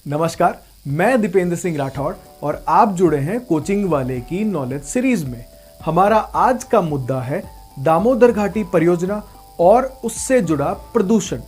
नमस्कार, मैं दीपेंद्र सिंह राठौड़ और आप जुड़े हैं कोचिंग वाले की नॉलेज सीरीज में। हमारा आज का मुद्दा है दामोदर घाटी परियोजना और उससे जुड़ा प्रदूषण।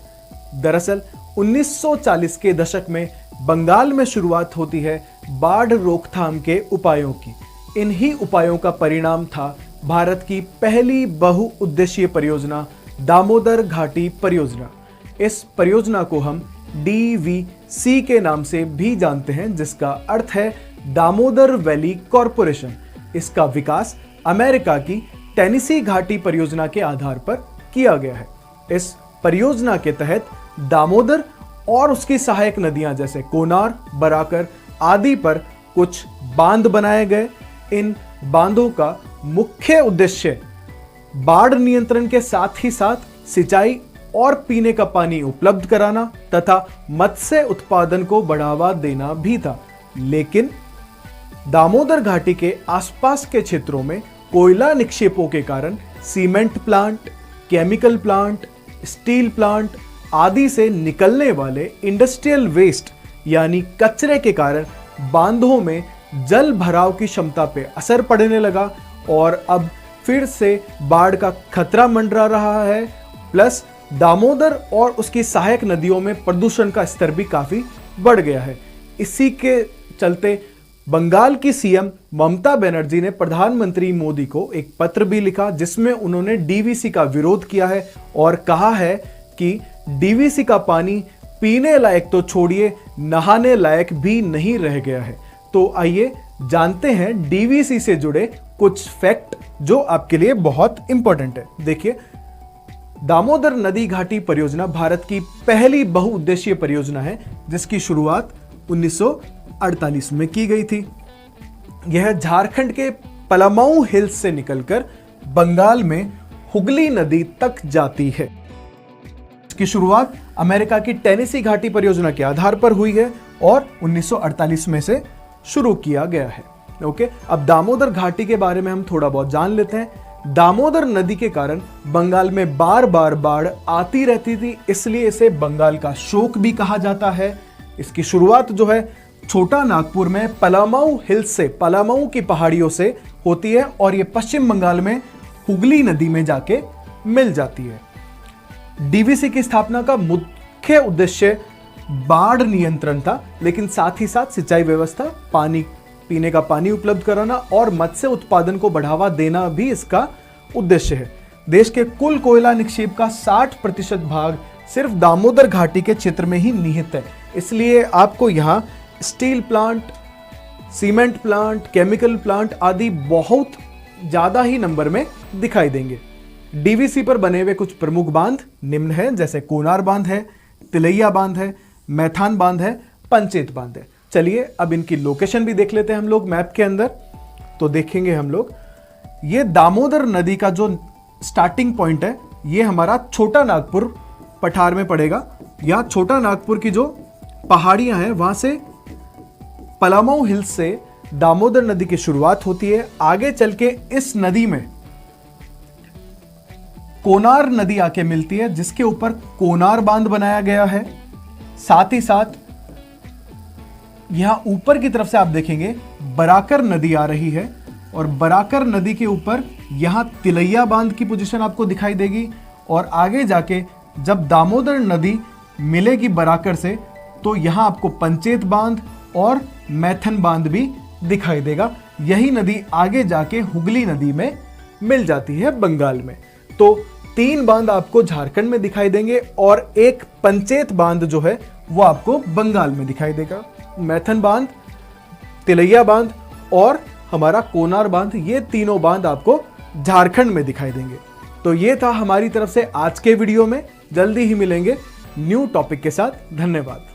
दरअसल 1940 के दशक में बंगाल में शुरुआत होती है बाढ़ रोकथाम के उपायों की। इन्हीं उपायों का परिणाम था भारत की पहली बहुउद्देशीय परियोजना दामोदर घाटी परियोजना। इस परियोजना को हम DVC के नाम से भी जानते हैं, जिसका अर्थ है दामोदर वैली कॉरपोरेशन। इसका विकास अमेरिका की टेनेसी घाटी परियोजना के आधार पर किया गया है। इस परियोजना के तहत दामोदर और उसकी सहायक नदियां जैसे कोनार, बराकर आदि पर कुछ बांध बनाए गए। इन बांधों का मुख्य उद्देश्य बाढ़ नियंत्रण के साथ ही साथ सिंचाई और पीने का पानी उपलब्ध कराना तथा मत्स्य उत्पादन को बढ़ावा देना भी था। लेकिन दामोदर घाटी के आसपास के क्षेत्रों में कोयला निक्षेपों के कारण cement plant, chemical plant, steel plant आदि से निकलने वाले इंडस्ट्रियल वेस्ट यानी कचरे के कारण बांधों में जल भराव की क्षमता पे असर पड़ने लगा और अब फिर से बाढ़ का खतरा मंडरा रहा है। प्लस दामोदर और उसकी सहायक नदियों में प्रदूषण का स्तर भी काफी बढ़ गया है। इसी के चलते बंगाल की सीएम ममता बनर्जी ने प्रधानमंत्री मोदी को एक पत्र भी लिखा, जिसमें उन्होंने DVC का विरोध किया है और कहा है कि DVC का पानी पीने लायक तो छोड़िए, नहाने लायक भी नहीं रह गया है। तो आइए जानते हैं DVC से जुड़े कुछ फैक्ट जो आपके लिए बहुत इंपॉर्टेंट है। देखिए, दामोदर नदी घाटी परियोजना भारत की पहली बहुउद्देशीय परियोजना है, जिसकी शुरुआत 1948 में की गई थी। यह झारखंड के पलामऊ हिल्स से निकलकर बंगाल में हुगली नदी तक जाती है। इसकी शुरुआत अमेरिका की टेनेसी घाटी परियोजना के आधार पर हुई है और 1948 में से शुरू किया गया है। ओके, अब दामोदर घाटी के बारे में हम थोड़ा बहुत जान लेते हैं। दामोदर नदी के कारण बंगाल में बार बार बाढ़ आती रहती थी, इसलिए इसे बंगाल का शोक भी कहा जाता है। इसकी शुरुआत जो है छोटा नागपुर में पलामऊ हिल्स से, पलामऊ की पहाड़ियों से होती है और ये पश्चिम बंगाल में हुगली नदी में जाके मिल जाती है। DVC की स्थापना का मुख्य उद्देश्य बाढ़ नियंत्रण था, लेकिन साथ ही साथ सिंचाई व्यवस्था, पानी पीने का पानी उपलब्ध कराना और मत्स्य उत्पादन को बढ़ावा देना भी इसका उद्देश्य है। देश के कुल कोयला निक्षेप का 60% भाग सिर्फ दामोदर घाटी के क्षेत्र में ही निहित है, इसलिए आपको यहाँ steel plant, cement plant, chemical plant आदि बहुत ज्यादा ही नंबर में दिखाई देंगे। DVC पर बने हुए कुछ प्रमुख बांध निम्न हैं, जैसे कोनार बांध है, तिलैया बांध है, मैथान बांध है, पंचेत बांध है। चलिए अब इनकी लोकेशन भी देख लेते हैं हम लोग मैप के अंदर। तो देखेंगे हम लोग, ये दामोदर नदी का जो स्टार्टिंग पॉइंट है ये हमारा छोटा नागपुर पठार में पड़ेगा। यहाँ छोटा नागपुर की जो पहाड़ियां हैं वहां से पलामऊ हिल्स से दामोदर नदी की शुरुआत होती है। आगे चल के इस नदी में कोनार नदी आके मिलती है, जिसके ऊपर कोनार बांध बनाया गया है। साथ ही साथ यहां ऊपर की तरफ से आप देखेंगे बराकर नदी आ रही है और बराकर नदी के ऊपर यहां तिलैया बांध की पोजीशन आपको दिखाई देगी। और आगे जाके जब दामोदर नदी मिलेगी बराकर से, तो यहां आपको पंचेत बांध और मैथन बांध भी दिखाई देगा। यही नदी आगे जाके हुगली नदी में मिल जाती है बंगाल में। तो 3 बांध आपको झारखंड में दिखाई देंगे और एक पंचेत बांध जो है वो आपको बंगाल में दिखाई देगा। मैथन बांध, तिलैया बांध और हमारा कोनार बांध, ये तीनों बांध आपको झारखंड में दिखाई देंगे। तो ये था हमारी तरफ से आज के वीडियो में। जल्दी ही मिलेंगे न्यू टॉपिक के साथ। धन्यवाद।